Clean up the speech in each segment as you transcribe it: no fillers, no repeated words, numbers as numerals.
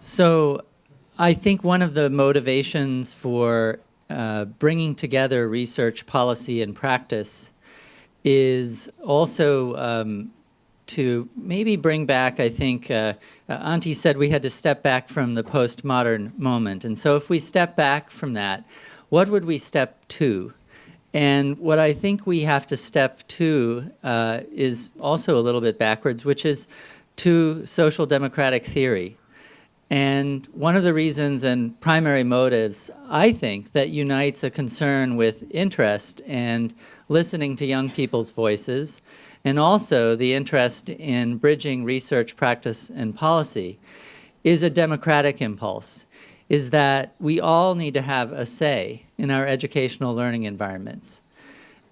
So I think one of the motivations for bringing together research, policy, and practice is also to maybe bring back, I think, Auntie said we had to step back from the postmodern moment. And so if we step back from that, what would we step to? And what I think we have to step to is also a little bit backwards, which is to social democratic theory. And one of the reasons and primary motives, I think, that unites a concern with interest and listening to young people's voices, and also the interest in bridging research, practice, and policy, is a democratic impulse, is that we all need to have a say in our educational learning environments.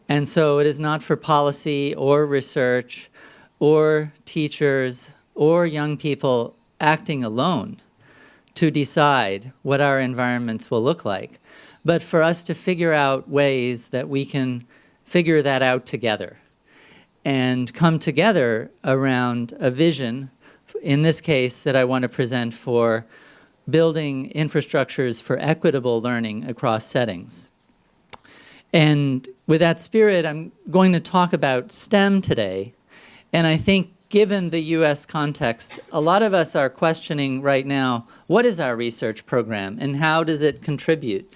And so it is not for policy or research or teachers or young people acting alone to decide what our environments will look like, but for us to figure out ways that we can figure that out together and come together around a vision, in this case, that I want to present for building infrastructures for equitable learning across settings. And with that spirit, I'm going to talk about STEM today. And I think given the US context, a lot of us are questioning right now, what is our research program and how does it contribute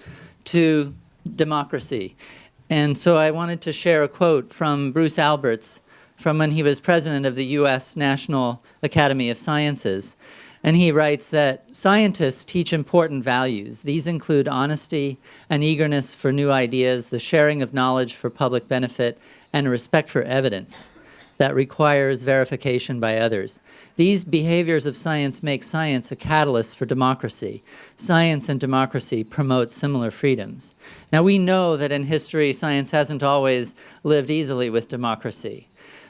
to democracy? And so I wanted to share a quote from Bruce Alberts from when he was president of the US National Academy of Sciences. And he writes that scientists teach important values. These include honesty, an eagerness for new ideas, the sharing of knowledge for public benefit, and a respect for evidence that requires verification by others. These behaviors of science make science a catalyst for democracy. Science and democracy promote similar freedoms. Now, we know that in history, science hasn't always lived easily with democracy.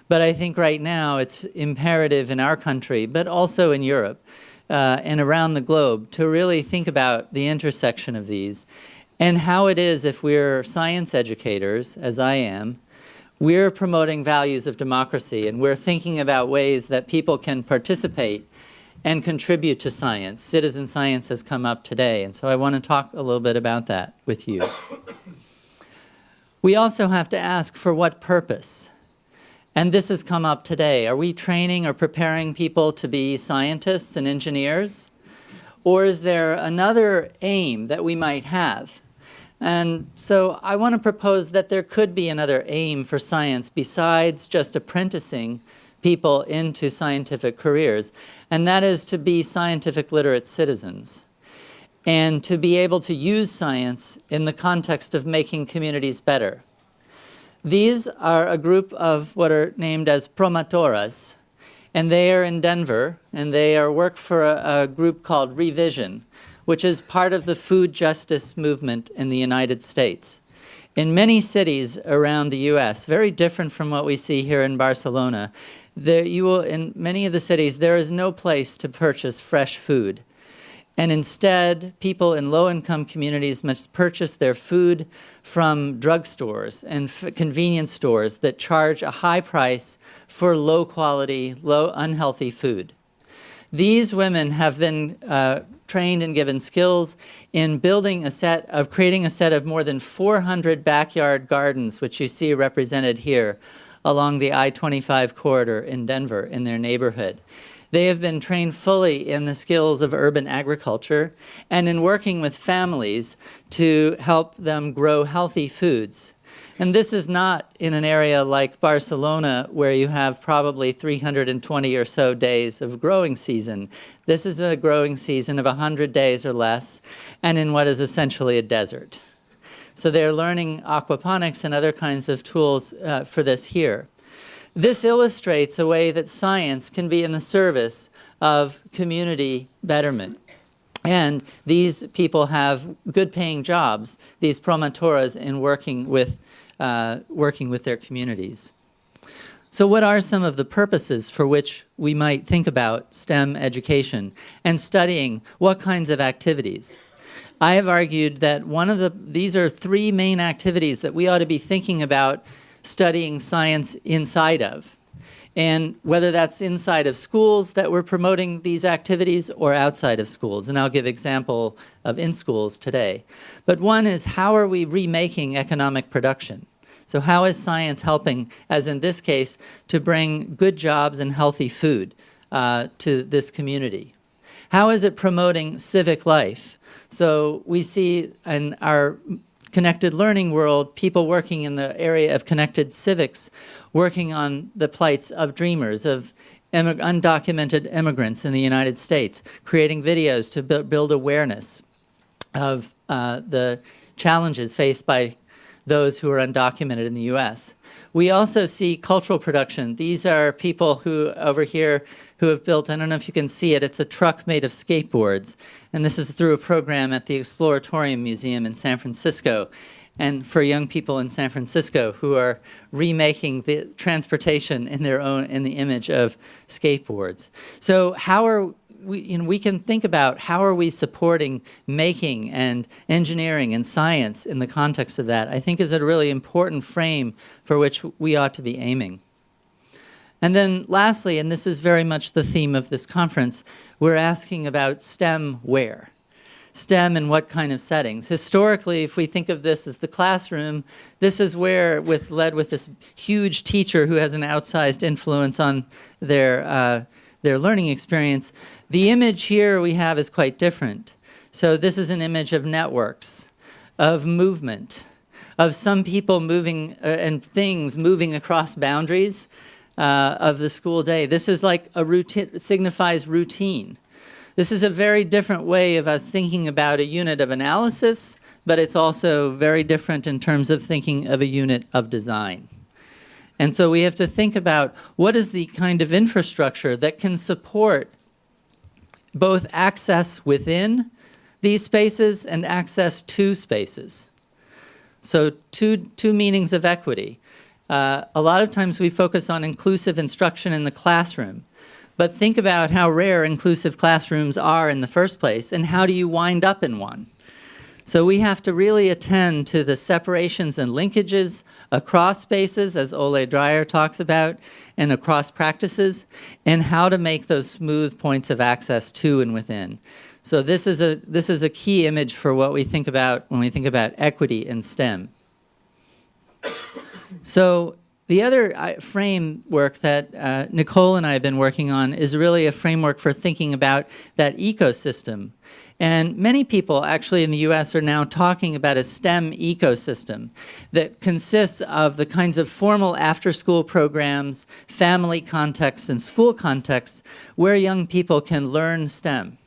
But I think right now it's imperative in our country, but also in Europe and around the globe, to really think about the intersection of these and how it is, if we're science educators, as I am, we're promoting values of democracy, and we're thinking about ways that people can participate and contribute to science. Citizen science has come up today, and so I want to talk a little bit about that with you. We also have to ask, for what purpose? And this has come up today. Are we training or preparing people to be scientists and engineers? Or is there another aim that we might have? And so I want to propose that there could be another aim for science besides just apprenticing people into scientific careers, and that is to be scientific literate citizens and to be able to use science in the context of making communities better. These are a group of what are named as promotores, and they are in Denver, and they work for a group called Revision, which is part of the food justice movement in the United States. In many cities around the US, very different from what we see here in Barcelona, in many of the cities, there is no place to purchase fresh food. And instead, people in low-income communities must purchase their food from drugstores and convenience stores that charge a high price for low-quality, unhealthy food. These women have been trained and given skills in creating a set of more than 400 backyard gardens, which you see represented here along the I-25 corridor in Denver in their neighborhood. They have been trained fully in the skills of urban agriculture and in working with families to help them grow healthy foods. And this is not in an area like Barcelona where you have probably 320 or so days of growing season. This is a growing season of 100 days or less, and in what is essentially a desert. So they're learning aquaponics and other kinds of tools for this here. This illustrates a way that science can be in the service of community betterment. And these people have good-paying jobs, these promotores, in working with their communities. So what are some of the purposes for which we might think about STEM education and studying what kinds of activities? I have argued that these are three main activities that we ought to be thinking about studying science inside of. and whether that's inside of schools that we're promoting these activities or outside of schools. And I'll give example of in schools today. But one is, how are we remaking economic production? So how is science helping, as in this case, to bring good jobs and healthy food to this community? How is it promoting civic life? So we see in our connected learning world, people working in the area of connected civics, working on the plights of dreamers, of undocumented immigrants in the United States, creating videos to build awareness of the challenges faced by those who are undocumented in the U.S. We also see cultural production. These are people who, over here, who have built, I don't know if you can see it, it's a truck made of skateboards. And this is through a program at the Exploratorium Museum in San Francisco. And for young people in San Francisco who are remaking the transportation in their own, in the image of skateboards. So how are we can think about how are we supporting making and engineering and science in the context of that, I think is a really important frame for which we ought to be aiming. And then lastly, and this is very much the theme of this conference, we're asking about STEM where? STEM in what kind of settings? Historically, if we think of this as the classroom, this is where, led with this huge teacher who has an outsized influence on their learning experience. The image here we have is quite different. So this is an image of networks, of movement, of some people moving and things moving across boundaries of the school day. This is like a routine, signifies routine. This is a very different way of us thinking about a unit of analysis, but it's also very different in terms of thinking of a unit of design. And so we have to think about what is the kind of infrastructure that can support both access within these spaces and access to spaces. So two meanings of equity. A lot of times we focus on inclusive instruction in the classroom, but think about how rare inclusive classrooms are in the first place, and how do you wind up in one? So we have to really attend to the separations and linkages across spaces, as Ole Dreyer talks about, and across practices, and how to make those smooth points of access to and within. So this is a key image for what we think about when we think about equity in STEM. So the other framework that Nicole and I have been working on is really a framework for thinking about that ecosystem. And many people actually in the US are now talking about a STEM ecosystem that consists of the kinds of formal after-school programs, family contexts, and school contexts where young people can learn STEM.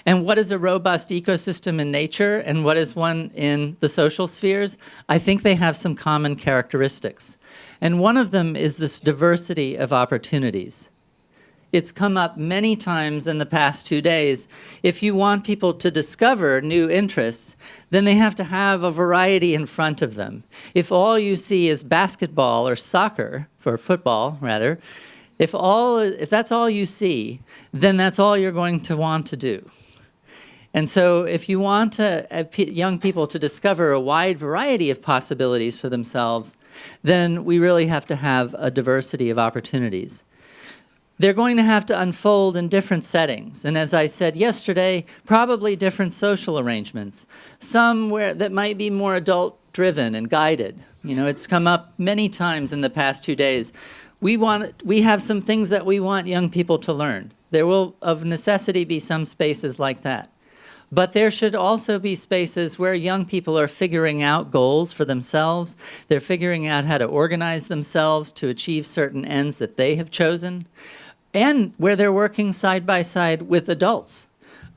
And what is a robust ecosystem in nature and what is one in the social spheres? I think they have some common characteristics. And one of them is this diversity of opportunities. It's come up many times in the past 2 days. If you want people to discover new interests, then they have to have a variety in front of them. If all you see is basketball or soccer, or football rather, if that's all you see, then that's all you're going to want to do. And so if you want young people to discover a wide variety of possibilities for themselves, then we really have to have a diversity of opportunities. They're going to have to unfold in different settings. And as I said yesterday, probably different social arrangements. Some that might be more adult-driven and guided. You know, it's come up many times in the past 2 days. We have some things that we want young people to learn. There will, of necessity, be some spaces like that. But there should also be spaces where young people are figuring out goals for themselves. They're figuring out how to organize themselves to achieve certain ends that they have chosen, and where they're working side by side with adults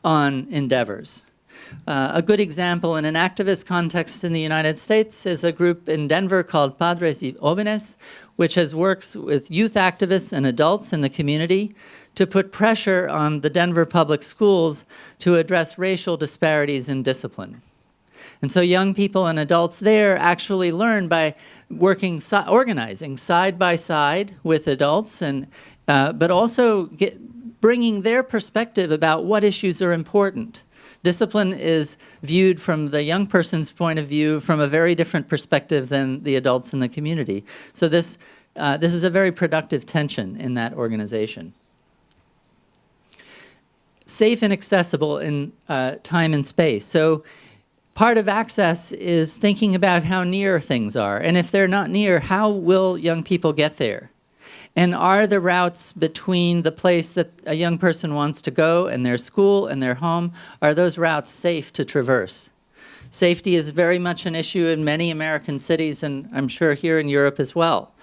on endeavors. A good example in an activist context in the United States is a group in Denver called Padres y Jóvenes, which works with youth activists and adults in the community to put pressure on the Denver public schools to address racial disparities in discipline. And so young people and adults there actually learn by organizing side by side with adults, and but also bringing their perspective about what issues are important. Discipline is viewed from the young person's point of view from a very different perspective than the adults in the community. So this this is a very productive tension in that organization. Safe and accessible in time and space. So part of access is thinking about how near things are. And if they're not near, how will young people get there? And are the routes between the place that a young person wants to go and their school and their home, are those routes safe to traverse? Safety is very much an issue in many American cities, and I'm sure here in Europe as well.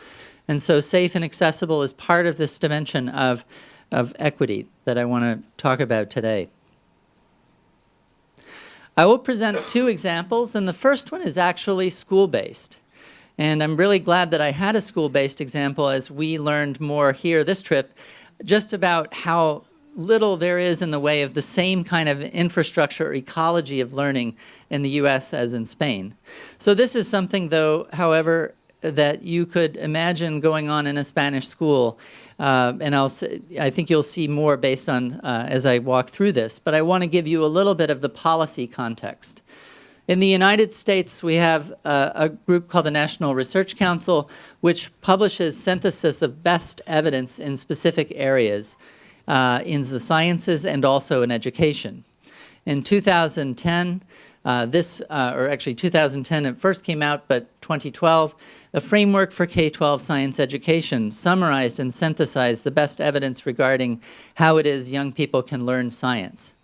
And so safe and accessible is part of this dimension of equity that I want to talk about today. I will present two examples, and the first one is actually school-based. And I'm really glad that I had a school-based example, as we learned more here this trip, just about how little there is in the way of the same kind of infrastructure or ecology of learning in the US as in Spain. So this is something, though, however, that you could imagine going on in a Spanish school. And I think you'll see more based on as I walk through this. But I want to give you a little bit of the policy context. In the United States, we have a group called the National Research Council, which publishes synthesis of best evidence in specific areas in the sciences and also in education. In 2010, or actually 2010 it first came out, but 2012, a framework for K-12 science education summarized and synthesized the best evidence regarding how it is young people can learn science.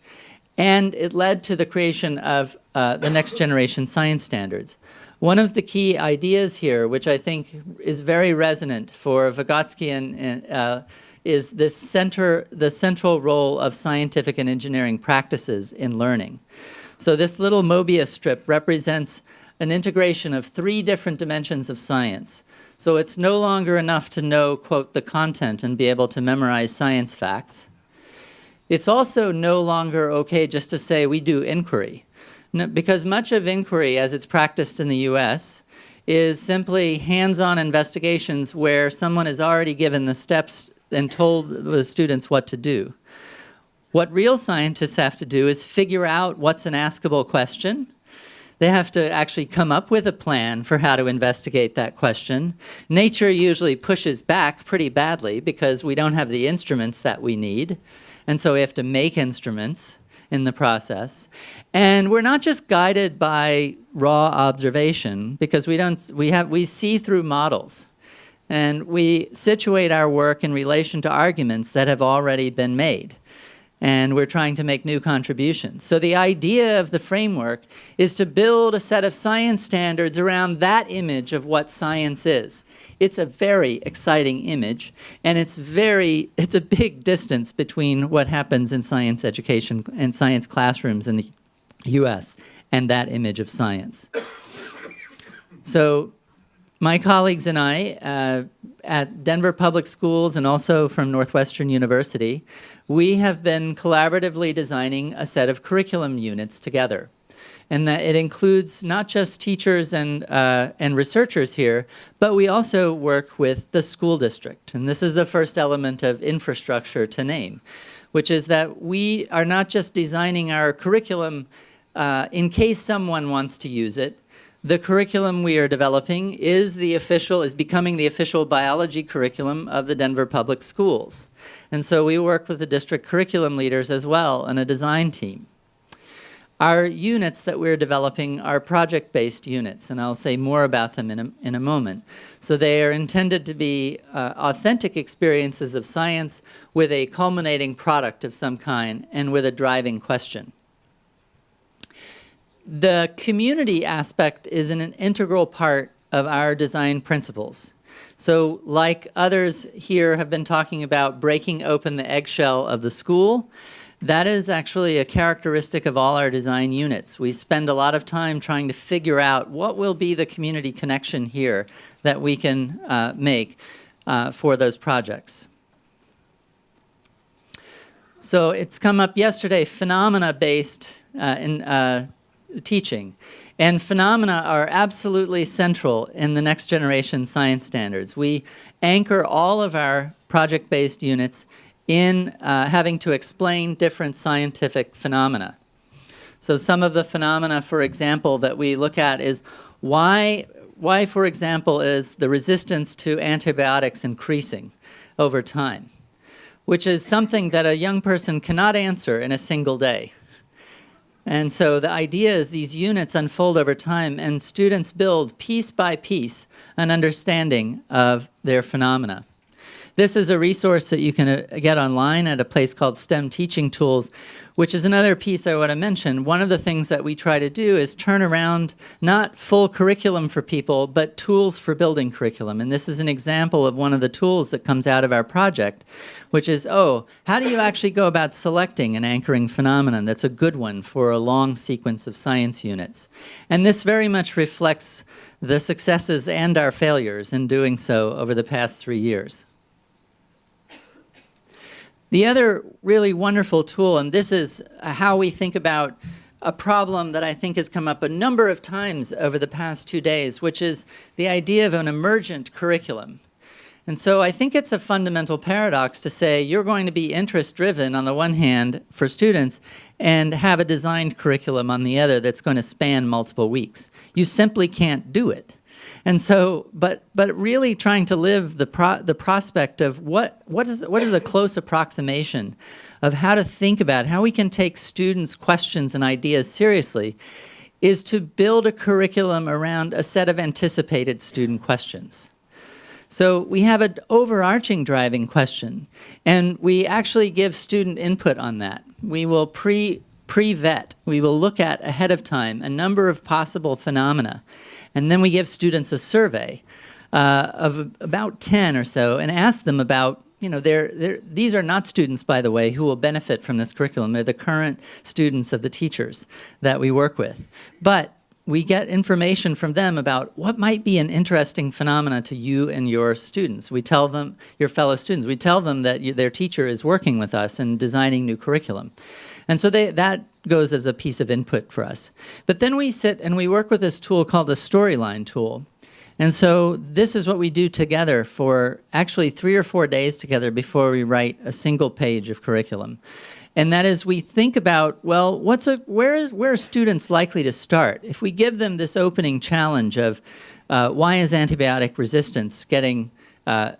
And it led to the creation of the next generation science standards. One of the key ideas here, which I think is very resonant for Vygotsky is the central role of scientific and engineering practices in learning. So this little Mobius strip represents an integration of 3 different dimensions of science. So it's no longer enough to know, quote, the content and be able to memorize science facts. It's also no longer okay just to say we do inquiry, because much of inquiry, as it's practiced in the US, is simply hands-on investigations where someone has already given the steps and told the students what to do. What real scientists have to do is figure out what's an askable question. They have to actually come up with a plan for how to investigate that question. Nature usually pushes back pretty badly because we don't have the instruments that we need. And so we have to make instruments in the process. And we're not just guided by raw observation, because we see through models. And we situate our work in relation to arguments that have already been made. And we're trying to make new contributions. So the idea of the framework is to build a set of science standards around that image of what science is. It's a very exciting image, and it's a big distance between what happens in science education and science classrooms in the US and that image of science. So my colleagues and I at Denver Public Schools and also from Northwestern University, we have been collaboratively designing a set of curriculum units together. And that it includes not just teachers and researchers here, but we also work with the school district. And this is the first element of infrastructure to name, which is that we are not just designing our curriculum in case someone wants to use it. The curriculum we are developing is becoming the official biology curriculum of the Denver Public Schools. And so we work with the district curriculum leaders as well and a design team. Our units that we're developing are project-based units, and I'll say more about them in a moment. So they are intended to be authentic experiences of science with a culminating product of some kind and with a driving question. The community aspect is an integral part of our design principles. So like others here have been talking about breaking open the eggshell of the school, that is actually a characteristic of all our design units. We spend a lot of time trying to figure out what will be the community connection here that we can make for those projects. So it's come up yesterday, phenomena-based in teaching. And phenomena are absolutely central in the next generation science standards. We anchor all of our project-based units in having to explain different scientific phenomena. So some of the phenomena, for example, that we look at is why why, for example, is the resistance to antibiotics increasing over time, which is something that a young person cannot answer in a single day. And so the idea is these units unfold over time, and students build piece by piece an understanding of their phenomena. This is a resource that you can get online at a place called STEM Teaching Tools, which is another piece I want to mention. One of the things that we try to do is turn around not full curriculum for people, but tools for building curriculum. And this is an example of one of the tools that comes out of our project, which is, how do you actually go about selecting an anchoring phenomenon that's a good one for a long sequence of science units? And this very much reflects the successes and our failures in doing so over the past 3 years. The other really wonderful tool, and this is how we think about a problem that I think has come up a number of times over the past 2 days, which is the idea of an emergent curriculum. And so I think it's a fundamental paradox to say you're going to be interest-driven on the one hand for students and have a designed curriculum on the other that's going to span multiple weeks. You simply can't do it. And so, but really trying to live the prospect of what is a close approximation of how to think about how we can take students' questions and ideas seriously is to build a curriculum around a set of anticipated student questions. So we have an overarching driving question, and we actually give student input on that. We will pre-vet. We will look at ahead of time a number of possible phenomena. And then we give students a survey of about 10 or so and ask them about, these are not students, by the way, who will benefit from this curriculum. They're the current students of the teachers that we work with. But we get information from them about what might be an interesting phenomena to you and your students. We tell them, your fellow students, we tell them that their teacher is working with us and designing new curriculum. And so that goes as a piece of input for us. But then we sit and we work with this tool called the storyline tool. And so this is what we do together for actually 3 or 4 days together before we write a single page of curriculum. And that is we think about, well, where are students likely to start? If we give them this opening challenge of why is antibiotic resistance getting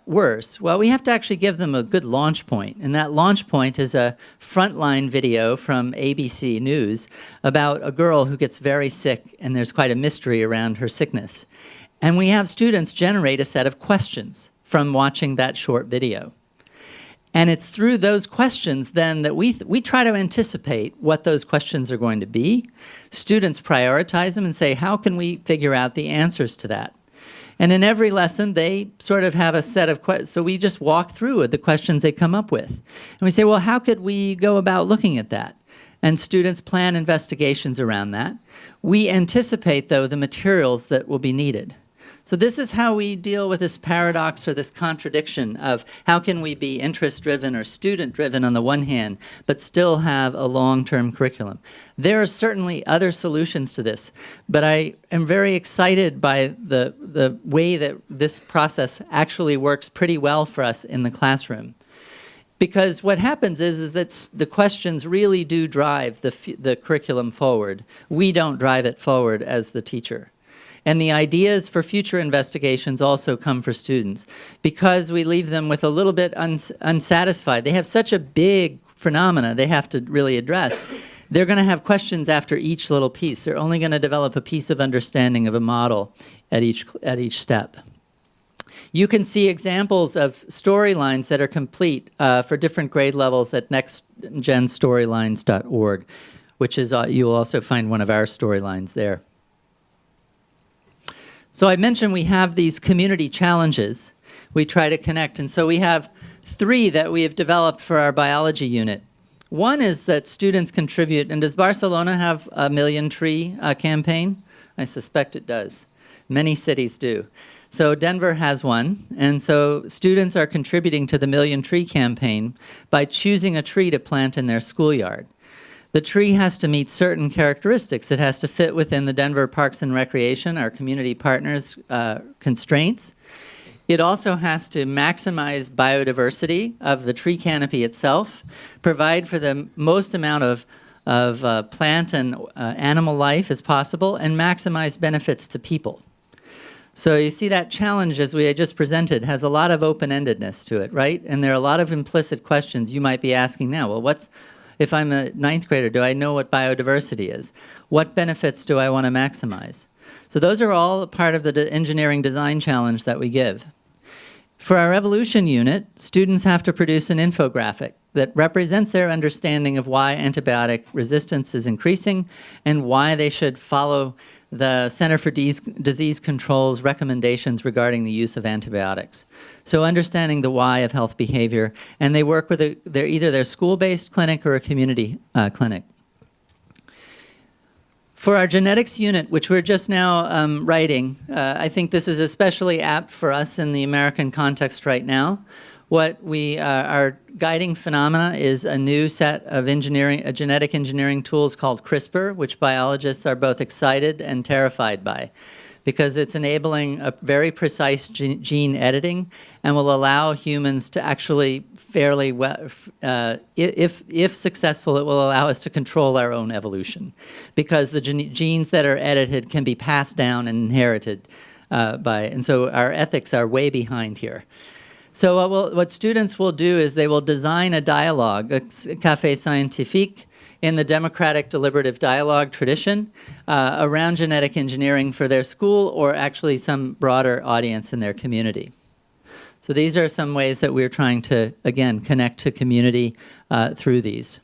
worse? Well, we have to actually give them a good launch point. And that launch point is a frontline video from ABC News about a girl who gets very sick, and there's quite a mystery around her sickness. And we have students generate a set of questions from watching that short video. And it's through those questions then that we try to anticipate what those questions are going to be. Students prioritize them and say, how can we figure out the answers to that? And in every lesson, they sort of have a set of questions. So we just walk through the questions they come up with. And we say, well, how could we go about looking at that? And students plan investigations around that. We anticipate, though, the materials that will be needed. So this is how we deal with this paradox or this contradiction of how can we be interest-driven or student-driven on the one hand, but still have a long-term curriculum. There are certainly other solutions to this, but I am very excited by the way that this process actually works pretty well for us in the classroom. Because what happens is that the questions really do drive the curriculum forward. We don't drive it forward as the teacher. And the ideas for future investigations also come for students because we leave them with a little bit unsatisfied. They have such a big phenomena they have to really address. They're going to have questions after each little piece. They're only going to develop a piece of understanding of a model at each step. You can see examples of storylines that are complete for different grade levels at nextgenstorylines.org, which is you will also find one of our storylines there. So I mentioned we have these community challenges we try to connect, and so we have 3 that we have developed for our biology unit. One is that students contribute, and does Barcelona have a Million Tree campaign? I suspect it does. Many cities do. So Denver has one, and so students are contributing to the Million Tree campaign by choosing a tree to plant in their schoolyard. The tree has to meet certain characteristics. It has to fit within the Denver Parks and Recreation, our community partners' constraints. It also has to maximize biodiversity of the tree canopy itself, provide for the most amount of plant and animal life as possible, and maximize benefits to people. So you see that challenge, as we just presented, has a lot of open-endedness to it, right? And there are a lot of implicit questions you might be asking now. Well, if I'm a ninth grader, do I know what biodiversity is? What benefits do I want to maximize? So those are all part of the engineering design challenge that we give. For our evolution unit, students have to produce an infographic that represents their understanding of why antibiotic resistance is increasing and why they should follow the Center for Disease Control's recommendations regarding the use of antibiotics. So understanding the why of health behavior, and they work with either their school-based clinic or a community clinic. For our genetics unit, which we're just now writing, I think this is especially apt for us in the American context right now. What our guiding phenomena is a new set of genetic engineering tools called CRISPR, which biologists are both excited and terrified by, because it's enabling a very precise gene editing and will allow humans to actually fairly well, if successful, it will allow us to control our own evolution, because the genes that are edited can be passed down and inherited and so our ethics are way behind here. So what students will do is they will design a dialogue, a café scientifique, in the democratic deliberative dialogue tradition around genetic engineering for their school or actually some broader audience in their community. So these are some ways that we're trying to, again, connect to community through these.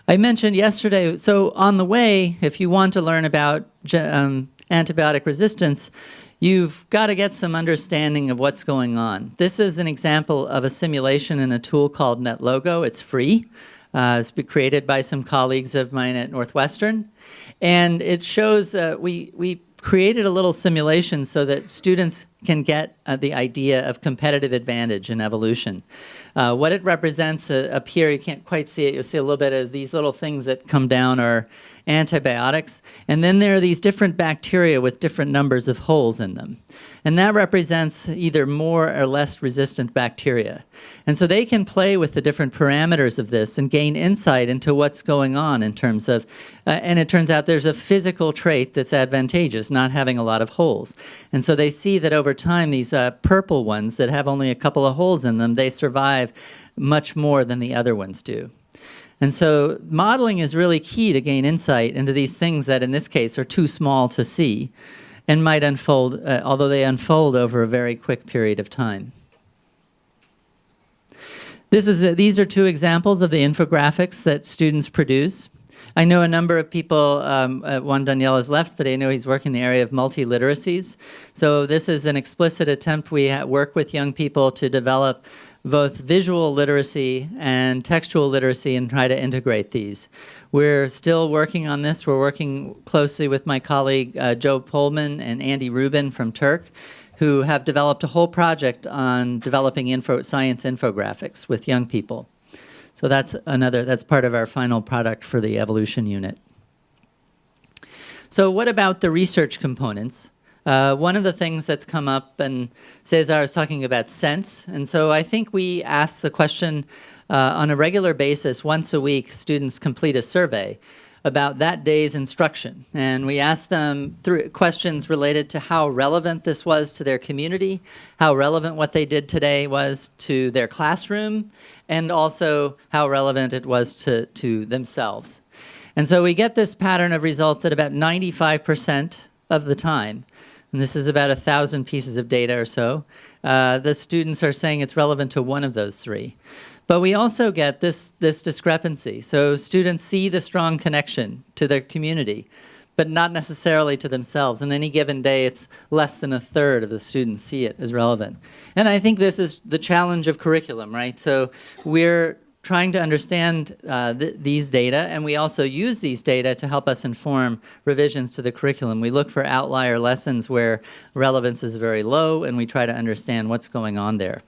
I mentioned yesterday, so on the way, if you want to learn about antibiotic resistance, you've got to get some understanding of what's going on. This is an example of a simulation in a tool called NetLogo. It's free. It's been created by some colleagues of mine at Northwestern. And it shows, we created a little simulation so that students can get the idea of competitive advantage in evolution. What it represents up here, you can't quite see it. You'll see a little bit of these little things that come down are antibiotics. And then there are these different bacteria with different numbers of holes in them. And that represents either more or less resistant bacteria. And so they can play with the different parameters of this and gain insight into what's going on in terms of, and it turns out there's a physical trait that's advantageous, not having a lot of holes. And so they see that over time, these purple ones that have only a couple of holes in them, they survive much more than the other ones do. And so modeling is really key to gain insight into these things that in this case are too small to see and might unfold, although they unfold over a very quick period of time. These are two examples of the infographics that students produce. I know a number of people, Juan Daniel has left, but I know he's working in the area of multiliteracies. So this is an explicit attempt. We work with young people to develop both visual literacy and textual literacy and try to integrate these. We're still working on this. We're working closely with my colleague Joe Pullman and Andy Rubin from Turk, who have developed a whole project on developing science infographics with young people. So that's part of our final product for the evolution unit. So what about the research components? One of the things that's come up, and Cesar is talking about sense, and so I think we ask the question on a regular basis, once a week, students complete a survey about that day's instruction. And we ask them questions related to how relevant this was to their community, how relevant what they did today was to their classroom, and also how relevant it was to themselves. And so we get this pattern of results at about 95% of the time. And this is about 1,000 pieces of data or so. The students are saying it's relevant to one of those three. But we also get this discrepancy. So students see the strong connection to their community, but not necessarily to themselves. On any given day, it's less than a third of the students see it as relevant. And I think this is the challenge of curriculum, right? So we're trying to understand these data, and we also use these data to help us inform revisions to the curriculum. We look for outlier lessons where relevance is very low, and we try to understand what's going on there.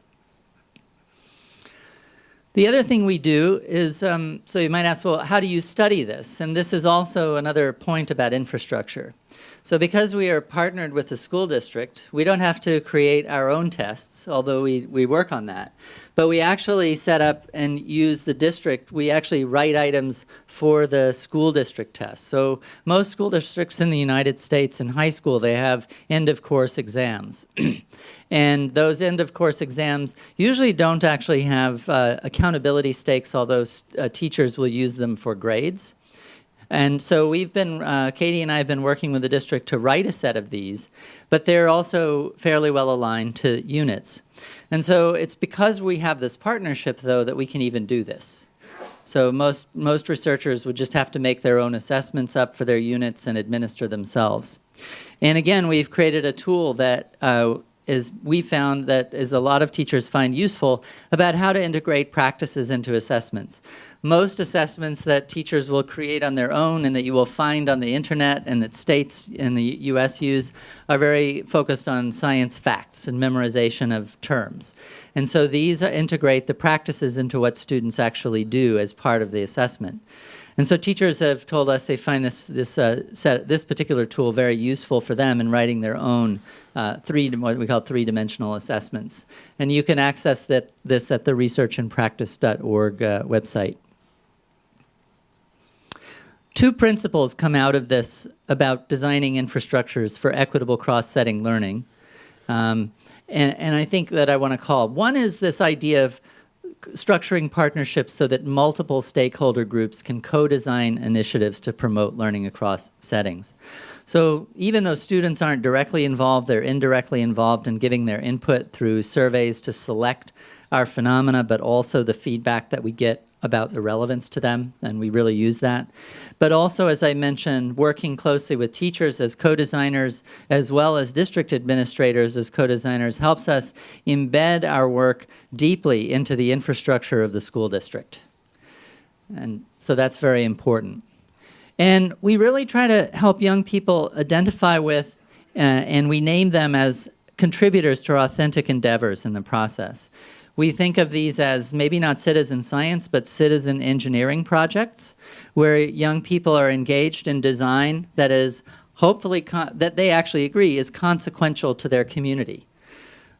The other thing we do is, so you might ask, well, how do you study this? And this is also another point about infrastructure. So because we are partnered with the school district, we don't have to create our own tests, although we work on that. But we actually set up and use the district. We actually write items for the school district tests. So most school districts in the United States in high school, they have end-of-course exams. And those end-of-course exams usually don't actually have accountability stakes, although teachers will use them for grades. And so we've been, Katie and I have been working with the district to write a set of these, but they're also fairly well aligned to units. And so it's because we have this partnership, though, that we can even do this. So most researchers would just have to make their own assessments up for their units and administer themselves. And again, we've created a tool that we found that is a lot of teachers find useful about how to integrate practices into assessments. Most assessments that teachers will create on their own and that you will find on the internet and that states in the US use are very focused on science facts and memorization of terms. And so these integrate the practices into what students actually do as part of the assessment. And so teachers have told us they find this particular tool very useful for them in writing their own what we call three-dimensional assessments. And you can access this at the researchandpractice.org website. Two principles come out of this about designing infrastructures for equitable cross-setting learning. And I think that I want to call. One is this idea of structuring partnerships so that multiple stakeholder groups can co-design initiatives to promote learning across settings. So even though students aren't directly involved, they're indirectly involved in giving their input through surveys to select our phenomena, but also the feedback that we get about the relevance to them, and we really use that. But also, as I mentioned, working closely with teachers as co-designers, as well as district administrators as co-designers, helps us embed our work deeply into the infrastructure of the school district. And so that's very important. And we really try to help young people identify with, and we name them as contributors to our authentic endeavors in the process. We think of these as maybe not citizen science, but citizen engineering projects, where young people are engaged in design that is hopefully, that they actually agree is consequential to their community.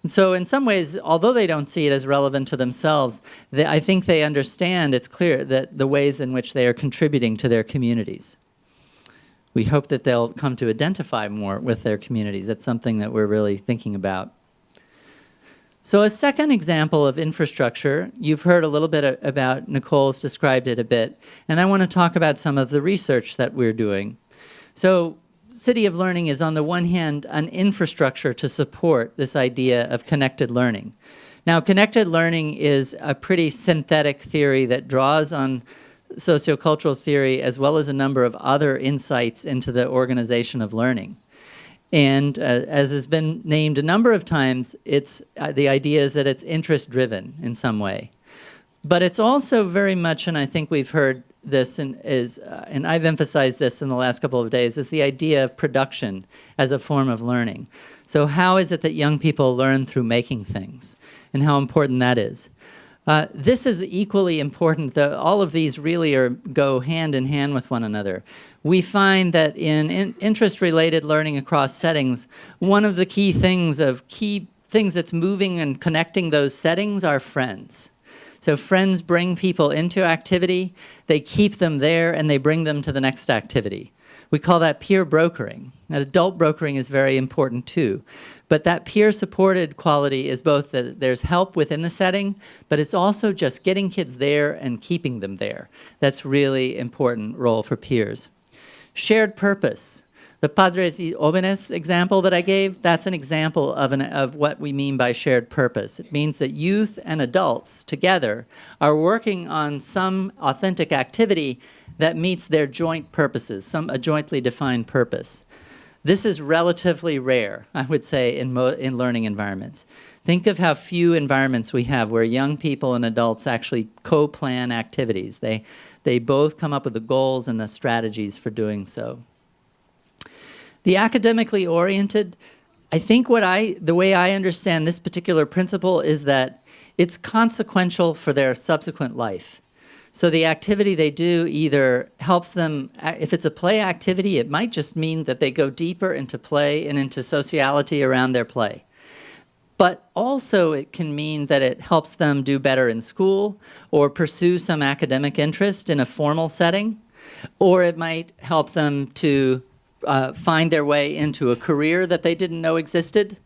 And so in some ways, although they don't see it as relevant to themselves, I think they understand, it's clear, that the ways in which they are contributing to their communities. We hope that they'll come to identify more with their communities. That's something that we're really thinking about. So a second example of infrastructure, you've heard a little bit about, Nicole's described it a bit, and I want to talk about some of the research that we're doing. So City of Learning is, on the one hand, an infrastructure to support this idea of connected learning. Now, connected learning is a pretty synthetic theory that draws on sociocultural theory as well as a number of other insights into the organization of learning. And as has been named a number of times, it's the idea is that it's interest-driven in some way. But it's also very much, and I think we've heard this, and I've emphasized this in the last couple of days, is the idea of production as a form of learning. So how is it that young people learn through making things, and how important that is? This is equally important. All of these really go hand in hand with one another. We find that in interest-related learning across settings, one of the key things that's moving and connecting those settings are friends. So friends bring people into activity, they keep them there, and they bring them to the next activity. We call that peer brokering. Now, adult brokering is very important too. But that peer-supported quality is both that there's help within the setting, but it's also just getting kids there and keeping them there. That's really important role for peers. Shared purpose. The Padres y Jóvenes example that I gave, that's an example of what we mean by shared purpose. It means that youth and adults together are working on some authentic activity that meets their joint purposes, a jointly defined purpose. This is relatively rare, I would say, in learning environments. Think of how few environments we have where young people and adults actually co-plan activities. They both come up with the goals and the strategies for doing so. The academically oriented, I think the way I understand this particular principle is that it's consequential for their subsequent life. So the activity they do either helps them, if it's a play activity, it might just mean that they go deeper into play and into sociality around their play. But also it can mean that it helps them do better in school or pursue some academic interest in a formal setting, or it might help them to find their way into a career that they didn't know existed.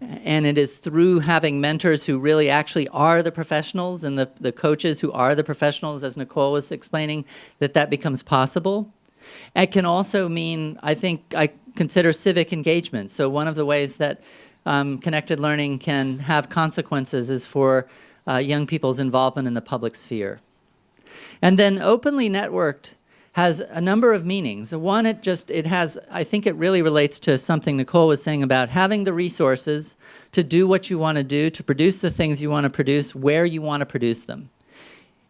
And it is through having mentors who really actually are the professionals and the coaches who are the professionals, as Nicole was explaining, that becomes possible. It can also mean, I think, I consider civic engagement. So one of the ways that connected learning can have consequences is for young people's involvement in the public sphere. And then openly networked has a number of meanings. One, it has, I think it really relates to something Nicole was saying about having the resources to do what you want to do, to produce the things you want to produce, where you want to produce them.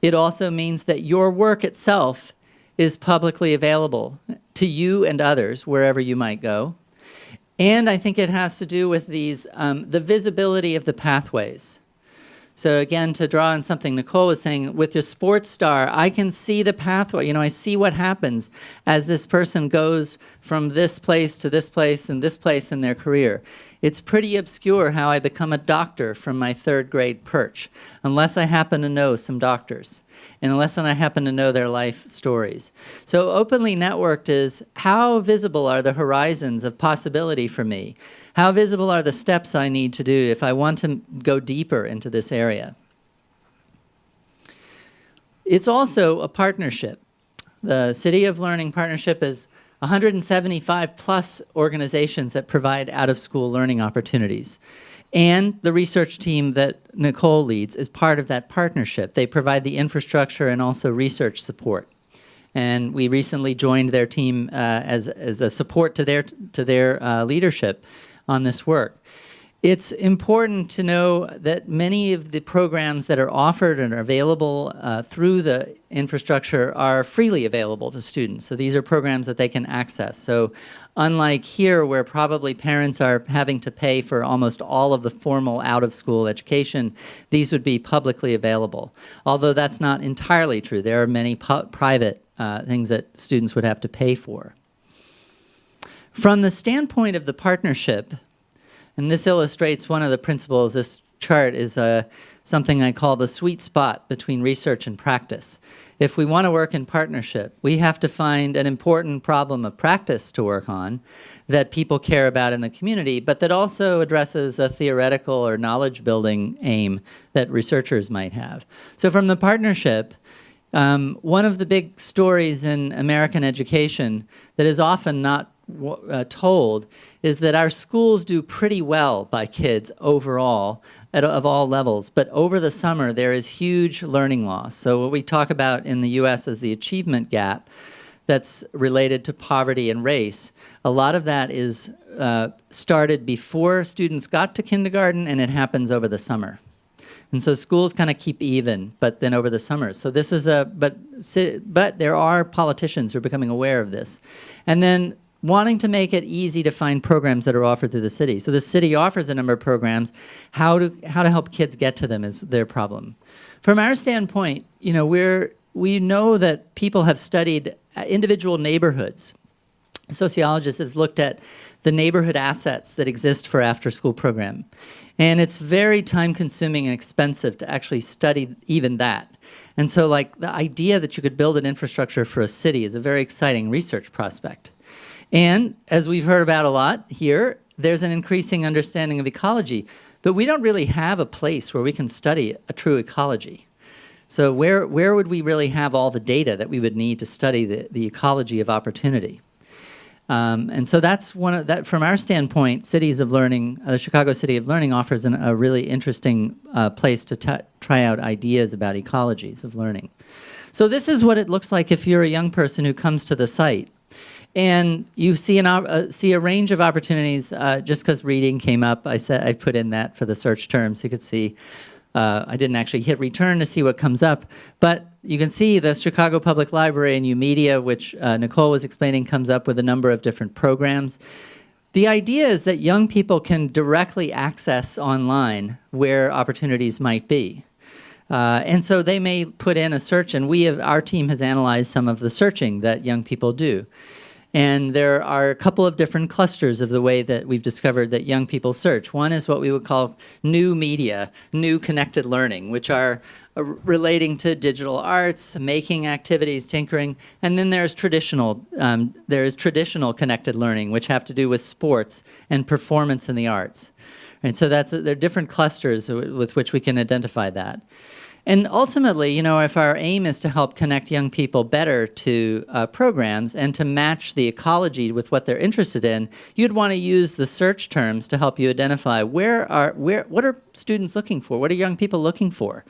It also means that your work itself is publicly available to you and others, wherever you might go. And I think it has to do with these, the visibility of the pathways. So again, to draw on something Nicole was saying, with your sports star, I can see the pathway. You know, I see what happens as this person goes from this place to this place and this place in their career. It's pretty obscure how I become a doctor from my third grade perch, unless I happen to know some doctors, and unless I happen to know their life stories. So openly networked is, how visible are the horizons of possibility for me? How visible are the steps I need to do if I want to go deeper into this area? It's also a partnership. The City of Learning Partnership is 175 plus organizations that provide out-of-school learning opportunities. And the research team that Nicole leads is part of that partnership. They provide the infrastructure and also research support. And we recently joined their team as a support to their leadership on this work. It's important to know that many of the programs that are offered and are available through the infrastructure are freely available to students. So these are programs that they can access. So unlike here, where probably parents are having to pay for almost all of the formal out-of-school education, these would be publicly available. Although that's not entirely true. There are many private things that students would have to pay for. From the standpoint of the partnership, and this illustrates one of the principles, this chart is something I call the sweet spot between research and practice. If we want to work in partnership, we have to find an important problem of practice to work on that people care about in the community, but that also addresses a theoretical or knowledge-building aim that researchers might have. So from the partnership, one of the big stories in American education that is often not told is that our schools do pretty well by kids overall of all levels, but over the summer there is huge learning loss. So what we talk about in the US as the achievement gap that's related to poverty and race, a lot of that is started before students got to kindergarten, and it happens over the summer. And so schools kind of keep even, but then over the summer. So this is but there are politicians who are becoming aware of this. And then wanting to make it easy to find programs that are offered through the city. So the city offers a number of programs. How to help kids get to them is their problem. From our standpoint, you know, we know that people have studied individual neighborhoods. Sociologists have looked at the neighborhood assets that exist for after-school program. And it's very time-consuming and expensive to actually study even that. And so, like, the idea that you could build an infrastructure for a city is a very exciting research prospect. And as we've heard about a lot here, there's an increasing understanding of ecology, but we don't really have a place where we can study a true ecology. So where would we really have all the data that we would need to study the ecology of opportunity? And so that's from our standpoint, Cities of Learning, the Chicago City of Learning offers a really interesting place to try out ideas about ecologies of learning. So this is what it looks like if you're a young person who comes to the site. And you see a range of opportunities. Just because reading came up, I put in that for the search term, so you could see. I didn't actually hit return to see what comes up, but you can see the Chicago Public Library and UMedia, which Nicole was explaining, comes up with a number of different programs. The idea is that young people can directly access online where opportunities might be. And so they may put in a search, and our team has analyzed some of the searching that young people do. And there are a couple of different clusters of the way that we've discovered that young people search. One is what we would call new media, new connected learning, which are relating to digital arts, making activities, tinkering. And then there's traditional connected learning, which have to do with sports and performance in the arts. And so there are different clusters with which we can identify that. And ultimately, if our aim is to help connect young people better to programs and to match the ecology with what they're interested in, you'd want to use the search terms to help you identify what are students looking for? What are young people looking for?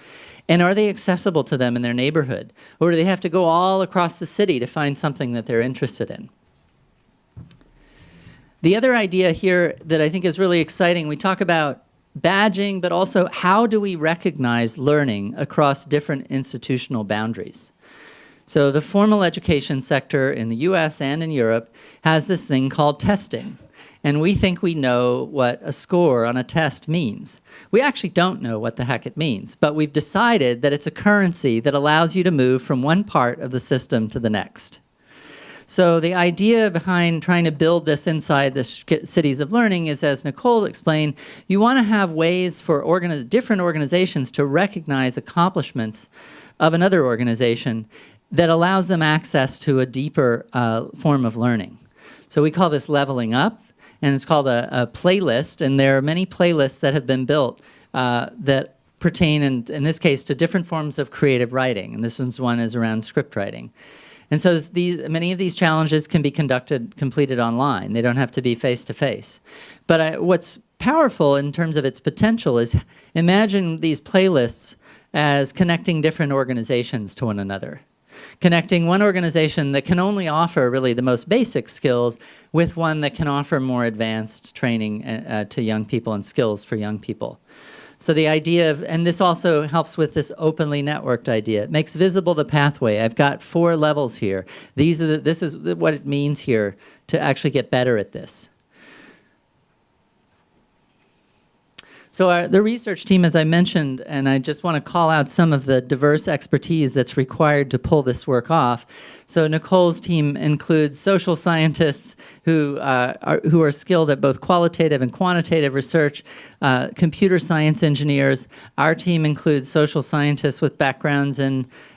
And are they accessible to them in their neighborhood? Or do they have to go all across the city to find something that they're interested in? The other idea here that I think is really exciting, we talk about badging, but also how do we recognize learning across different institutional boundaries? So the formal education sector in the US and in Europe has this thing called testing. And we think we know what a score on a test means. We actually don't know what the heck it means, but we've decided that it's a currency that allows you to move from one part of the system to the next. So the idea behind trying to build this inside the cities of learning is, as Nicole explained, you want to have ways for different organizations to recognize accomplishments of another organization that allows them access to a deeper form of learning. So we call this leveling up, and it's called a playlist, and there are many playlists that have been built that pertain, in this case, to different forms of creative writing, and this one is around script writing. And so many of these challenges can be completed online. They don't have to be face-to-face. But what's powerful in terms of its potential is imagine these playlists as connecting different organizations to one another. Connecting one organization that can only offer really the most basic skills with one that can offer more advanced training to young people and skills for young people. So the idea and this also helps with this openly networked idea. It makes visible the pathway. I've got 4 levels here. This is what it means here to actually get better at this. So the research team, as I mentioned, and I just want to call out some of the diverse expertise that's required to pull this work off. So Nicole's team includes social scientists who are skilled at both qualitative and quantitative research, computer science engineers. Our team includes social scientists with backgrounds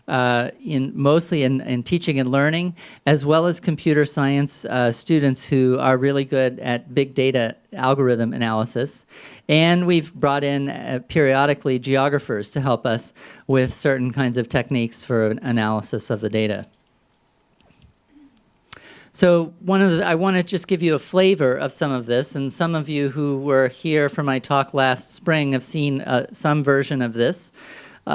mostly in teaching and learning, as well as computer science students who are really good at big data algorithm analysis. And we've brought in periodically geographers to help us with certain kinds of techniques for analysis of the data. So I want to just give you a flavor of some of this, and some of you who were here for my talk last spring have seen some version of this,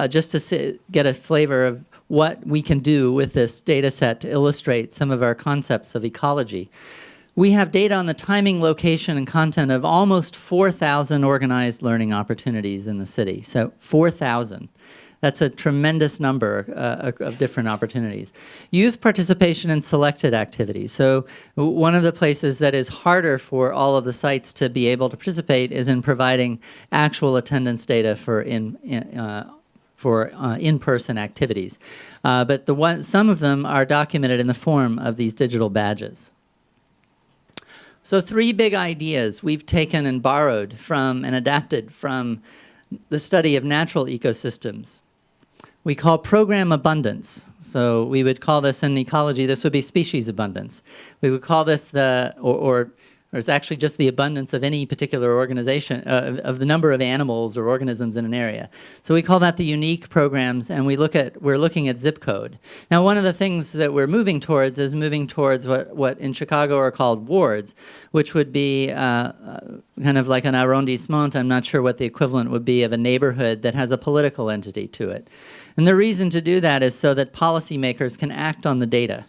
just to get a flavor of what we can do with this data set to illustrate some of our concepts of ecology. We have data on the timing, location, and content of almost 4,000 organized learning opportunities in the city. So 4,000. That's a tremendous number of different opportunities. Youth participation in selected activities. So one of the places that is harder for all of the sites to be able to participate is in providing actual attendance data for in-person activities. But some of them are documented in the form of these digital badges. So 3 big ideas we've taken and borrowed from and adapted from the study of natural ecosystems. We call program abundance. So we would call this in ecology, this would be species abundance. We would call this or it's actually just the abundance of any particular organization, of the number of animals or organisms in an area. So we call that the unique programs, and we're looking at zip code. Now, one of the things that we're moving towards is what in Chicago are called wards, which would be kind of like an arrondissement. I'm not sure what the equivalent would be of a neighborhood that has a political entity to it. And the reason to do that is so that policymakers can act on the data.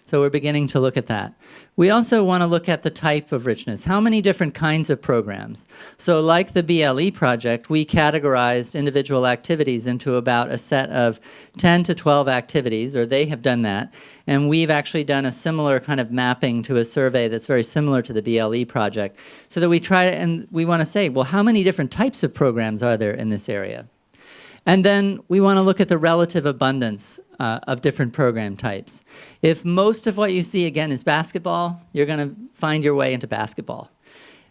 So we're beginning to look at that. We also want to look at the type of richness. How many different kinds of programs? So like the BLE project, we categorized individual activities into about a set of 10 to 12 activities, or they have done that. And we've actually done a similar kind of mapping to a survey that's very similar to the BLE project, so that we want to say, well, how many different types of programs are there in this area? And then we want to look at the relative abundance of different program types. If most of what you see, again, is basketball, you're going to find your way into basketball.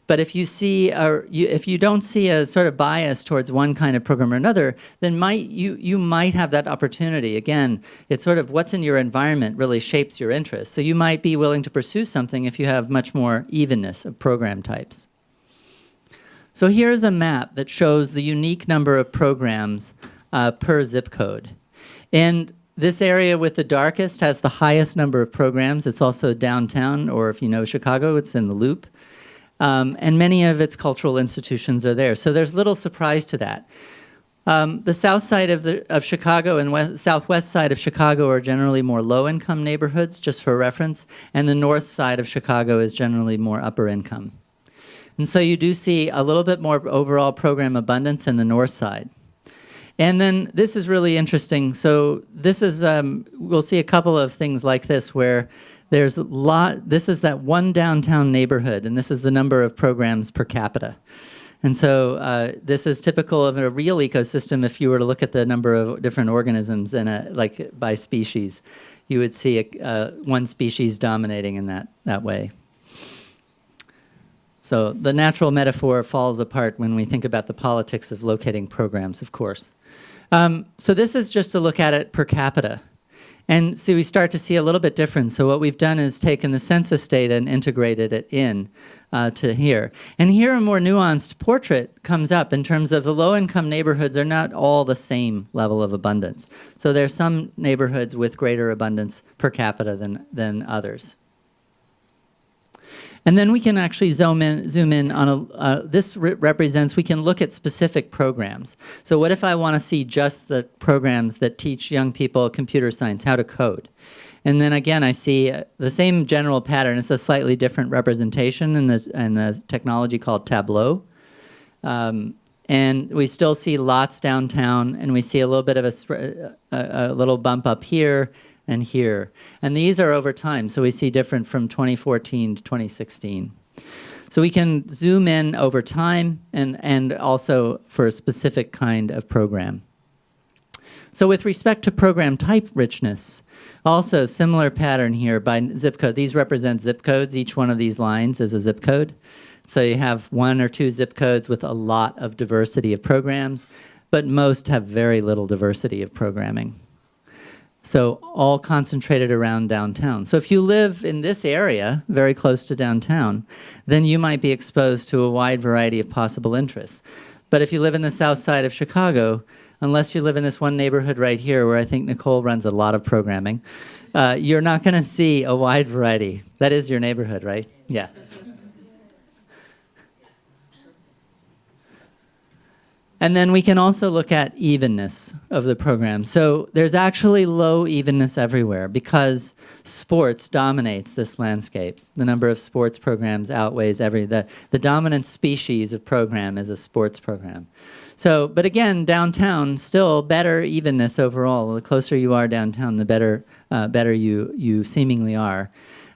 But if you see, if you don't see a sort of bias towards one kind of program or another, then you might have that opportunity. Again, it's sort of what's in your environment really shapes your interests. So you might be willing to pursue something if you have much more evenness of program types. So here's a map that shows the unique number of programs per zip code. And this area with the darkest has the highest number of programs. It's also downtown, or if you know Chicago, it's in the Loop. And many of its cultural institutions are there. So there's little surprise to that. The south side of Chicago and southwest side of Chicago are generally more low-income neighborhoods, just for reference, and the north side of Chicago is generally more upper income. And so you do see a little bit more overall program abundance in the north side. And then this is really interesting. So this is, we'll see a couple of things like this where there's a lot, this is that one downtown neighborhood, and this is the number of programs per capita. And so this is typical of a real ecosystem. If you were to look at the number of different organisms in like by species, you would see one species dominating in that way. So the natural metaphor falls apart when we think about the politics of locating programs, of course. So this is just to look at it per capita. And so we start to see a little bit different. So what we've done is taken the census data and integrated it in to here. And here a more nuanced portrait comes up in terms of the low-income neighborhoods are not all the same level of abundance. So there's some neighborhoods with greater abundance per capita than others. And then we can actually zoom in on this represents, we can look at specific programs. So what if I want to see just the programs that teach young people computer science, how to code? And then again, I see the same general pattern. It's a slightly different representation in the technology called Tableau. And we still see lots downtown, and we see a little bit of a little bump up here and here. And these are over time, so we see different from 2014 to 2016. So we can zoom in over time and also for a specific kind of program. So with respect to program type richness, also similar pattern here by zip code. These represent zip codes. Each one of these lines is a zip code. So you have one or two zip codes with a lot of diversity of programs, but most have very little diversity of programming. So all concentrated around downtown. So if you live in this area, very close to downtown, then you might be exposed to a wide variety of possible interests. But if you live in the south side of Chicago, unless you live in this one neighborhood right here where I think Nicole runs a lot of programming, you're not going to see a wide variety. That is your neighborhood, right? Yeah. And then we can also look at evenness of the program. So there's actually low evenness everywhere because sports dominates this landscape. The number of sports programs outweighs the dominant species of program is a sports program. So, but again, downtown, still better evenness overall. The closer you are downtown, the better you seemingly are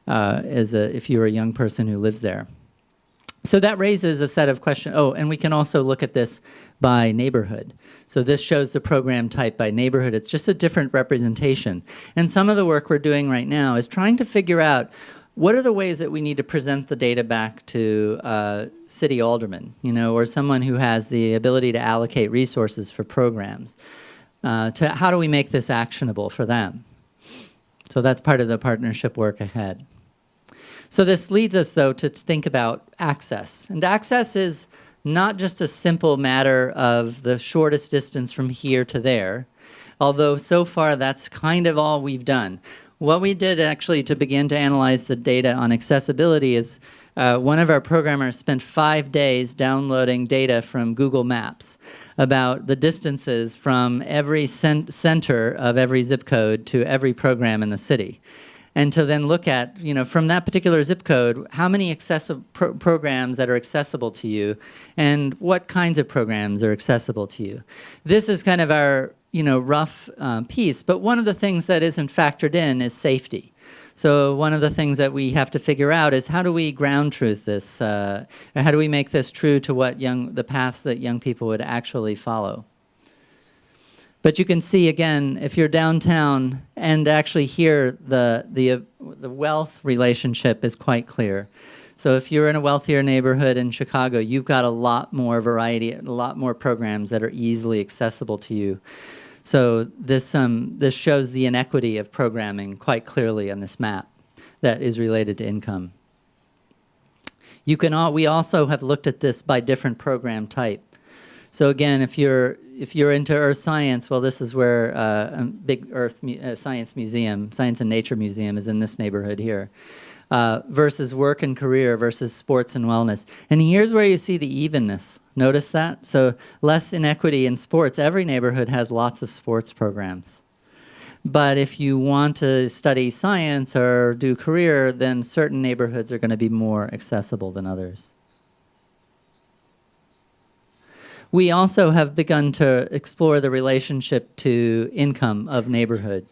if you're a young person who lives there. So that raises a set of questions. Oh, and we can also look at this by neighborhood. So this shows the program type by neighborhood. It's just a different representation. And some of the work we're doing right now is trying to figure out what are the ways that we need to present the data back to city aldermen, or someone who has the ability to allocate resources for programs. To how do we make this actionable for them? So that's part of the partnership work ahead. So this leads us, though, to think about access. And access is not just a simple matter of the shortest distance from here to there, although so far that's kind of all we've done. What we did actually to begin to analyze the data on accessibility is one of our programmers spent 5 days downloading data from Google Maps about the distances from every center of every zip code to every program in the city. And to then look at, from that particular zip code, how many programs that are accessible to you and what kinds of programs are accessible to you. This is kind of our, rough piece, but one of the things that isn't factored in is safety. So one of the things that we have to figure out is how do we ground truth this, how do we make this true to what the paths that young people would actually follow. But you can see, again, if you're downtown and actually here, the wealth relationship is quite clear. So if you're in a wealthier neighborhood in Chicago, you've got a lot more variety, a lot more programs that are easily accessible to you. So this shows the inequity of programming quite clearly on this map that is related to income. We also have looked at this by different program type. So again, if you're into earth science, well, this is where a big science and nature museum is in this neighborhood here, versus work and career versus sports and wellness. And here's where you see the evenness. Notice that? So less inequity in sports. Every neighborhood has lots of sports programs. But if you want to study science or do career, then certain neighborhoods are going to be more accessible than others. We also have begun to explore the relationship to income of neighborhood.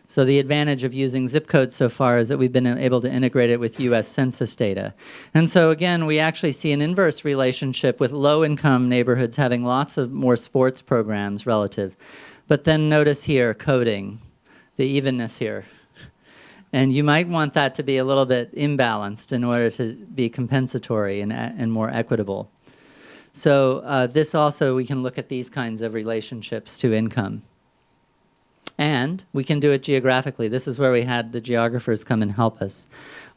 So the advantage of using zip codes so far is that we've been able to integrate it with U.S. Census data. And so again, we actually see an inverse relationship with low-income neighborhoods having lots of more sports programs relative. But then notice here, coding, the evenness here. And you might want that to be a little bit imbalanced in order to be compensatory and more equitable. So this also, we can look at these kinds of relationships to income. And we can do it geographically. This is where we had the geographers come and help us.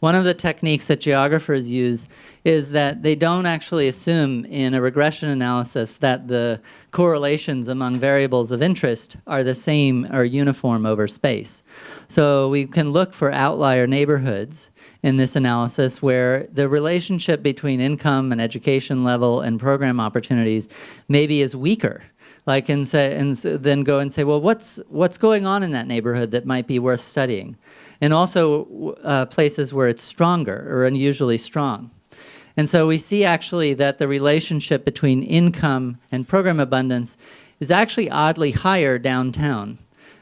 One of the techniques that geographers use is that they don't actually assume in a regression analysis that the correlations among variables of interest are the same or uniform over space. So we can look for outlier neighborhoods in this analysis where the relationship between income and education level and program opportunities maybe is weaker. Like then go and say, well, what's going on in that neighborhood that might be worth studying? And also places where it's stronger or unusually strong. And so we see actually that the relationship between income and program abundance is actually oddly higher downtown.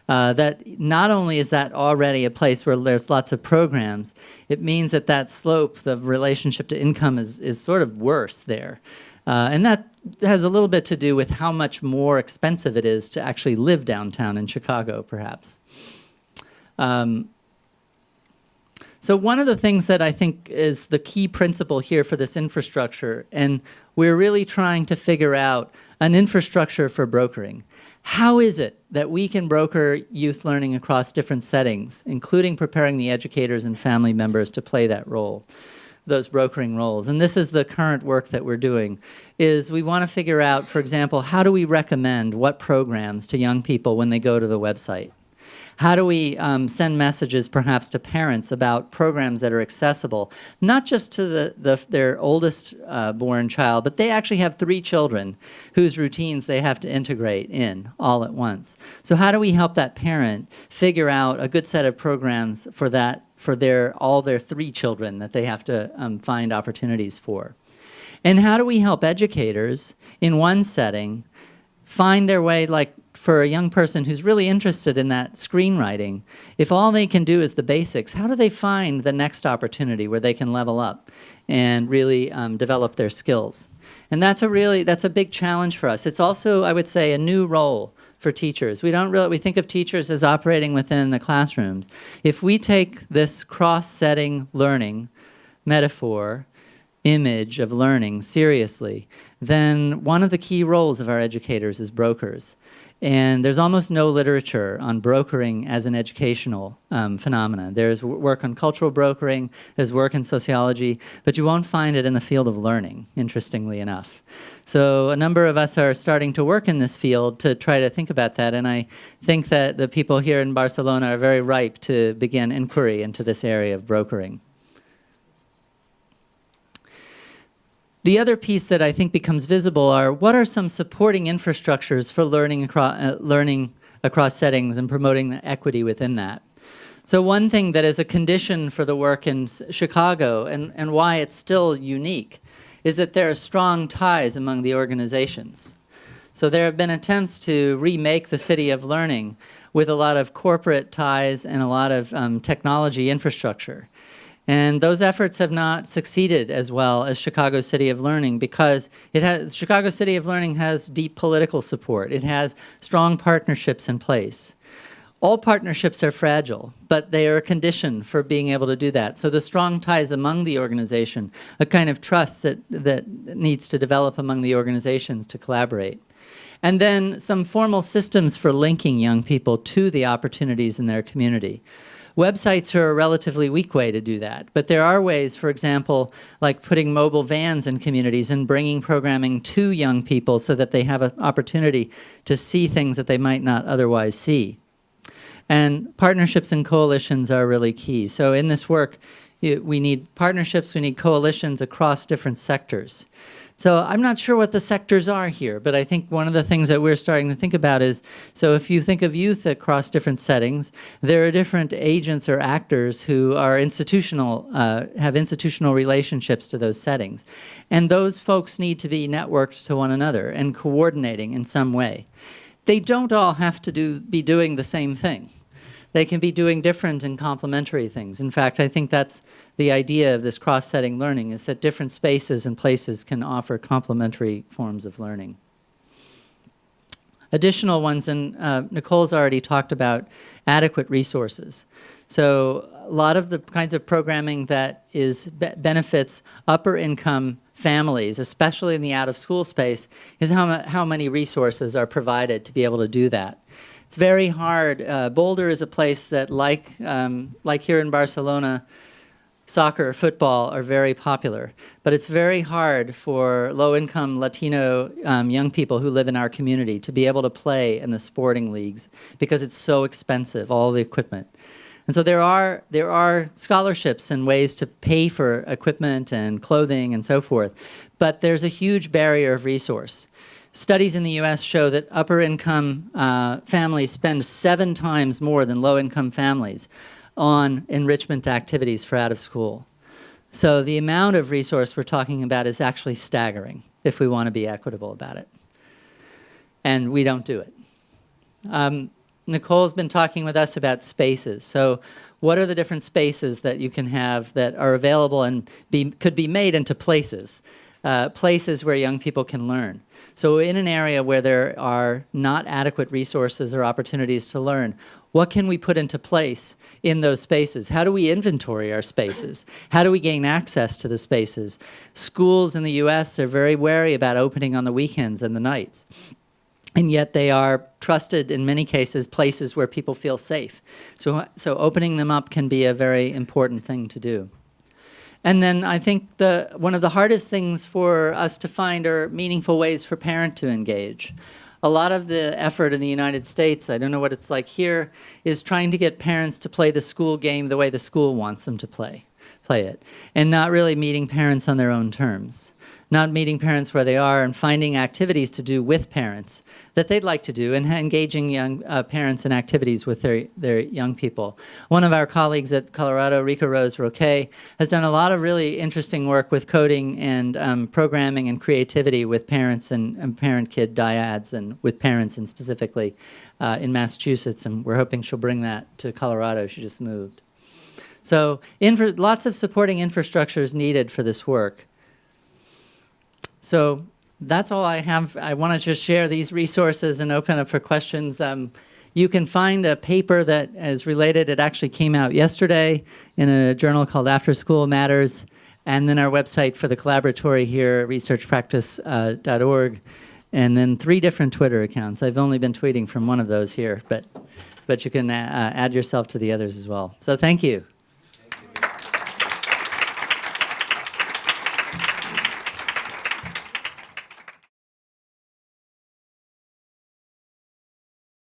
That not only is that already a place where there's lots of programs, it means that that slope, the relationship to income is sort of worse there. And that has a little bit to do with how much more expensive it is to actually live downtown in Chicago, perhaps. So one of the things that I think is the key principle here for this infrastructure, and we're really trying to figure out an infrastructure for brokering. How is it that we can broker youth learning across different settings, including preparing the educators and family members to play that role? Those brokering roles. And this is the current work that we're doing, is we want to figure out, for example, how do we recommend what programs to young people when they go to the website? How do we send messages perhaps to parents about programs that are accessible, not just to their oldest born child, but they actually have 3 children whose routines they have to integrate in all at once. So how do we help that parent figure out a good set of programs for that, for all their 3 children that they have to find opportunities for? And how do we help educators in one setting find their way, like for a young person who's really interested in that screenwriting, if all they can do is the basics, how do they find the next opportunity where they can level up and really develop their skills? And that's a big challenge for us. It's also, I would say, a new role for teachers. We think of teachers as operating within the classrooms. If we take this cross-setting learning metaphor, image of learning seriously, then one of the key roles of our educators is brokers. And there's almost no literature on brokering as an educational phenomenon. There's work on cultural brokering, there's work in sociology, but you won't find it in the field of learning, interestingly enough. So a number of us are starting to work in this field to try to think about that, and I think that the people here in Barcelona are very ripe to begin inquiry into this area of brokering. The other piece that I think becomes visible are what are some supporting infrastructures for learning across settings and promoting the equity within that. So one thing that is a condition for the work in Chicago and why it's still unique is that there are strong ties among the organizations. So there have been attempts to remake the city of learning with a lot of corporate ties and a lot of technology infrastructure. And those efforts have not succeeded as well as Chicago City of Learning because Chicago City of Learning has deep political support. It has strong partnerships in place. All partnerships are fragile, but they are a condition for being able to do that. So the strong ties among the organization, a kind of trust that needs to develop among the organizations to collaborate. And then some formal systems for linking young people to the opportunities in their community. Websites are a relatively weak way to do that, but there are ways, for example, like putting mobile vans in communities and bringing programming to young people so that they have an opportunity to see things that they might not otherwise see. And partnerships and coalitions are really key. So in this work, we need partnerships, we need coalitions across different sectors. So I'm not sure what the sectors are here, but I think one of the things that we're starting to think about is, so if you think of youth across different settings, there are different agents or actors who are institutional, have institutional relationships to those settings. And those folks need to be networked to one another and coordinating in some way. They don't all have to be doing the same thing. They can be doing different and complementary things. In fact, I think that's the idea of this cross-setting learning, is that different spaces and places can offer complementary forms of learning. Additional ones, and Nicole's already talked about adequate resources. So a lot of the kinds of programming that benefits upper income families, especially in the out-of-school space, is how many resources are provided to be able to do that. It's very hard. Boulder is a place that, like here in Barcelona, soccer, football are very popular. But it's very hard for low-income Latino young people who live in our community to be able to play in the sporting leagues because it's so expensive, all the equipment. And so there are scholarships and ways to pay for equipment and clothing and so forth. But there's a huge barrier of resource. Studies in the U.S. show that upper-income families spend 7 times more than low-income families on enrichment activities for out of school. So the amount of resource we're talking about is actually staggering if we want to be equitable about it. And we don't do it. Nicole's been talking with us about spaces. So what are the different spaces that you can have that are available and could be made into places? Places where young people can learn. So in an area where there are not adequate resources or opportunities to learn, what can we put into place in those spaces? How do we inventory our spaces? How do we gain access to the spaces? Schools in the U.S. are very wary about opening on the weekends and the nights. And yet they are trusted, in many cases, places where people feel safe. So opening them up can be a very important thing to do. And then I think one of the hardest things for us to find are meaningful ways for parents to engage. A lot of the effort in the United States, I don't know what it's like here, is trying to get parents to play the school game the way the school wants them to play it, and not really meeting parents on their own terms. Not meeting parents where they are and finding activities to do with parents that they'd like to do and engaging young parents in activities with their young people. One of our colleagues at Colorado, Rika Rose Roque, has done a lot of really interesting work with coding and programming and creativity with parents and parent-kid dyads and with parents and specifically in Massachusetts, and we're hoping she'll bring that to Colorado. She just moved. So lots of supporting infrastructure is needed for this work. So that's all I have. I want to just share these resources and open up for questions. You can find a paper that is related. It actually came out yesterday in a journal called After School Matters, and then our website for the collaboratory here, researchpractice.org, and then 3 different Twitter accounts. I've only been tweeting from one of those here, but you can add yourself to the others as well. So thank you.